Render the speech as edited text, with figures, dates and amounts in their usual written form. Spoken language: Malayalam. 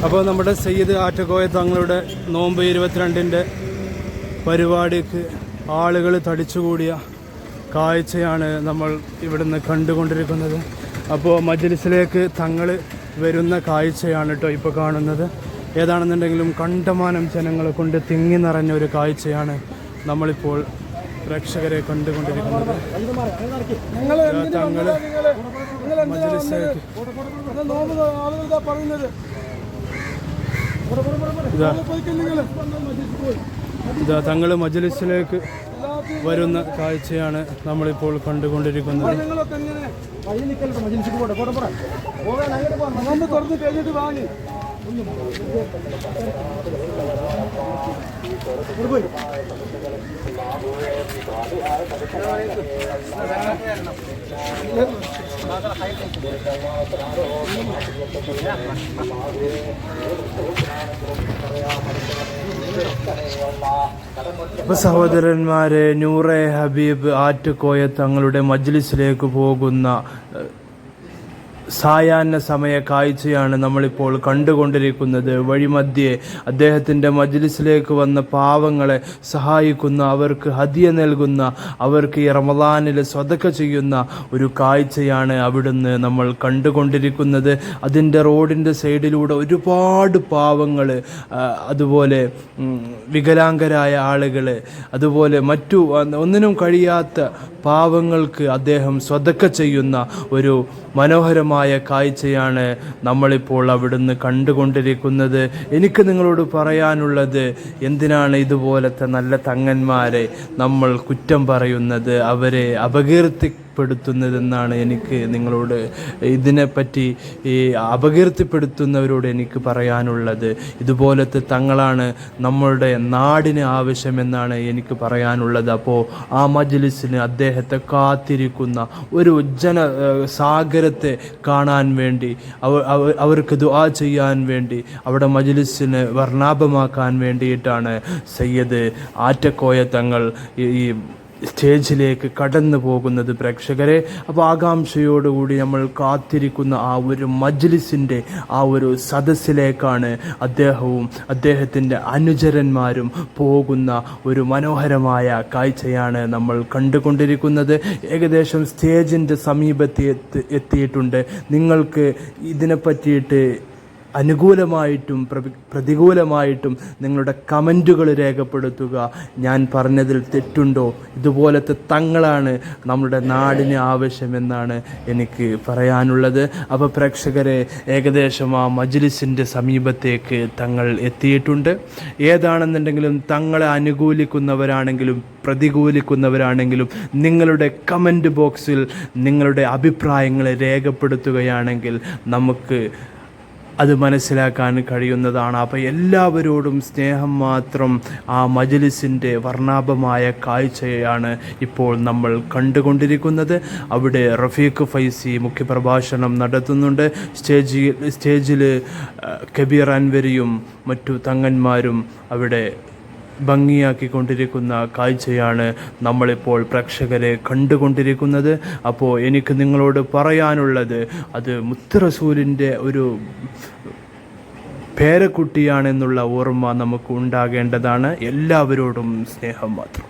അപ്പോൾ നമ്മുടെ സയ്യിദ് ആറ്റക്കോയ തങ്ങളുടെ നോമ്പ് 22-ൻ്റെ പരിപാടിക്ക് ആളുകൾ തടിച്ചുകൂടിയ കാഴ്ചയാണ് നമ്മൾ ഇവിടുന്ന് കണ്ടുകൊണ്ടിരിക്കുന്നത്. അപ്പോൾ മജ്ലിസിലേക്ക് തങ്ങൾ വരുന്ന കാഴ്ചയാണ് കേട്ടോ ഇപ്പോൾ കാണുന്നത്. ഏതാണെന്നുണ്ടെങ്കിലും കണ്ടമാനം ജനങ്ങളെ കൊണ്ട് തിങ്ങി നിറഞ്ഞ ഒരു കാഴ്ചയാണ് നമ്മളിപ്പോൾ പ്രേക്ഷകരെ കണ്ടുകൊണ്ടിരിക്കുന്നത്. തങ്ങൾ മജ്ലിസിലേക്ക് തങ്ങൾ മജ്ലിസിലേക്ക് വരുന്ന കാഴ്ചയാണ് നമ്മളിപ്പോൾ കണ്ടുകൊണ്ടിരിക്കുന്നത്. അപ്പോൾ സഹോദരന്മാരെ, നൂറെ ഹബീബ് ആറ്റുകോയ തങ്ങളുടെ മജ്ലിസിലേക്ക് പോകുന്ന സായാഹ്ന സമയ കാഴ്ചയാണ് നമ്മളിപ്പോൾ കണ്ടുകൊണ്ടിരിക്കുന്നത്. വഴിമധ്യേ അദ്ദേഹത്തിൻ്റെ മജ്ലിസിലേക്ക് വന്ന പാവങ്ങളെ സഹായിക്കുന്ന, അവർക്ക് ഹദിയ നൽകുന്ന, അവർക്ക് ഈ റമദാനിൽ സ്വതക്ക ചെയ്യുന്ന ഒരു കാഴ്ചയാണ് അവിടുന്ന് നമ്മൾ കണ്ടുകൊണ്ടിരിക്കുന്നത്. അതിൻ്റെ റോഡിൻ്റെ സൈഡിലൂടെ ഒരുപാട് പാവങ്ങൾ, അതുപോലെ വികലാംഗരായ ആളുകൾ, അതുപോലെ മറ്റു ഒന്നിനും കഴിയാത്ത പാവങ്ങൾക്ക് അദ്ദേഹം സ്വതക്ക ചെയ്യുന്ന ഒരു മനോഹരമായ കാഴ്ചയാണ് നമ്മളിപ്പോൾ അവിടുന്ന് കണ്ടുകൊണ്ടിരിക്കുന്നത്. എനിക്ക് നിങ്ങളോട് പറയാനുള്ളത്, എന്തിനാണ് ഇതുപോലത്തെ നല്ല തങ്ങന്മാരെ നമ്മൾ കുറ്റം പറയുന്നത്, അവരെ അപകീർത്തിപ്പെടുത്തുന്നതെന്നാണ് എനിക്ക് നിങ്ങളോട്, ഇതിനെപ്പറ്റി ഈ അപകീർത്തിപ്പെടുത്തുന്നവരോട് എനിക്ക് പറയാനുള്ളത്. ഇതുപോലത്തെ തങ്ങളാണ് നമ്മളുടെ നാടിന് ആവശ്യമെന്നാണ് എനിക്ക് പറയാനുള്ളത്. അപ്പോൾ ആ മജ്ലിസിന് അദ്ദേഹത്തെ കാത്തിരിക്കുന്ന ഒരു സാഗരത്തെ കാണാൻ വേണ്ടി, അവർക്ക് ദുആ ചെയ്യാൻ വേണ്ടി, അവിടെ മജ്ലിസിനെ വർണ്ണാഭമാക്കാൻ വേണ്ടിയിട്ടാണ് സയ്യിദ് ആറ്റക്കോയ തങ്ങൾ ഈ സ്റ്റേജിലേക്ക് കടന്നു പോകുന്നത് പ്രേക്ഷകരെ. അപ്പോൾ ആകാംക്ഷയോടുകൂടി നമ്മൾ കാത്തിരിക്കുന്ന ആ ഒരു മജ്ലിസിൻ്റെ ആ ഒരു സദസ്സിലേക്കാണ് അദ്ദേഹവും അദ്ദേഹത്തിൻ്റെ അനുചരന്മാരും പോകുന്ന ഒരു മനോഹരമായ കാഴ്ചയാണ് നമ്മൾ കണ്ടുകൊണ്ടിരിക്കുന്നത്. ഏകദേശം സ്റ്റേജിൻ്റെ സമീപത്ത് എത്തിയിട്ടുണ്ട്. നിങ്ങൾക്ക് ഇതിനെ പറ്റിയിട്ട് അനുകൂലമായിട്ടും പ്രതികൂലമായിട്ടും നിങ്ങളുടെ കമൻറ്റുകൾ രേഖപ്പെടുത്തുക. ഞാൻ പറഞ്ഞതിൽ തെറ്റുണ്ടോ? ഇതുപോലത്തെ തങ്ങളാണ് നമ്മുടെ നാടിന് ആവശ്യമെന്നാണ് എനിക്ക് പറയാനുള്ളത്. അപ്പോൾ പ്രേക്ഷകരെ, ഏകദേശം ആ മജ്ലിസിൻ്റെ സമീപത്തേക്ക് തങ്ങൾ എത്തിയിട്ടുണ്ട്. ഏതാണെന്നുണ്ടെങ്കിലും തങ്ങളെ അനുകൂലിക്കുന്നവരാണെങ്കിലും പ്രതികൂലിക്കുന്നവരാണെങ്കിലും നിങ്ങളുടെ കമൻറ്റ് ബോക്സിൽ നിങ്ങളുടെ അഭിപ്രായങ്ങളെ രേഖപ്പെടുത്തുകയാണെങ്കിൽ നമുക്ക് അത് മനസ്സിലാക്കാൻ കഴിയുന്നതാണ്. അപ്പോൾ എല്ലാവരോടും സ്നേഹം മാത്രം. ആ മജ്ലിസിൻ്റെ വർണ്ണാഭമായ കാഴ്ചയാണ് ഇപ്പോൾ നമ്മൾ കണ്ടുകൊണ്ടിരിക്കുന്നത്. അവിടെ റഫീഖ് ഫൈസി മുഖ്യപ്രഭാഷണം നടത്തുന്നുണ്ട്. സ്റ്റേജിൽ കബീർ അൻവരിയും മറ്റു തങ്ങന്മാരും അവിടെ ഭംഗിയാക്കിക്കൊണ്ടിരിക്കുന്ന കാഴ്ചയാണ് നമ്മളിപ്പോൾ പ്രേക്ഷകരെ കണ്ടുകൊണ്ടിരിക്കുന്നത്. അപ്പോൾ എനിക്ക് നിങ്ങളോട് പറയാനുള്ളത്, അത് മുത്ത് റസൂലിൻ്റെ ഒരു പേരക്കുട്ടിയാണെന്നുള്ള ഓർമ്മ നമുക്ക് ഉണ്ടാകേണ്ടതാണ്. എല്ലാവരോടും സ്നേഹം മാത്രം.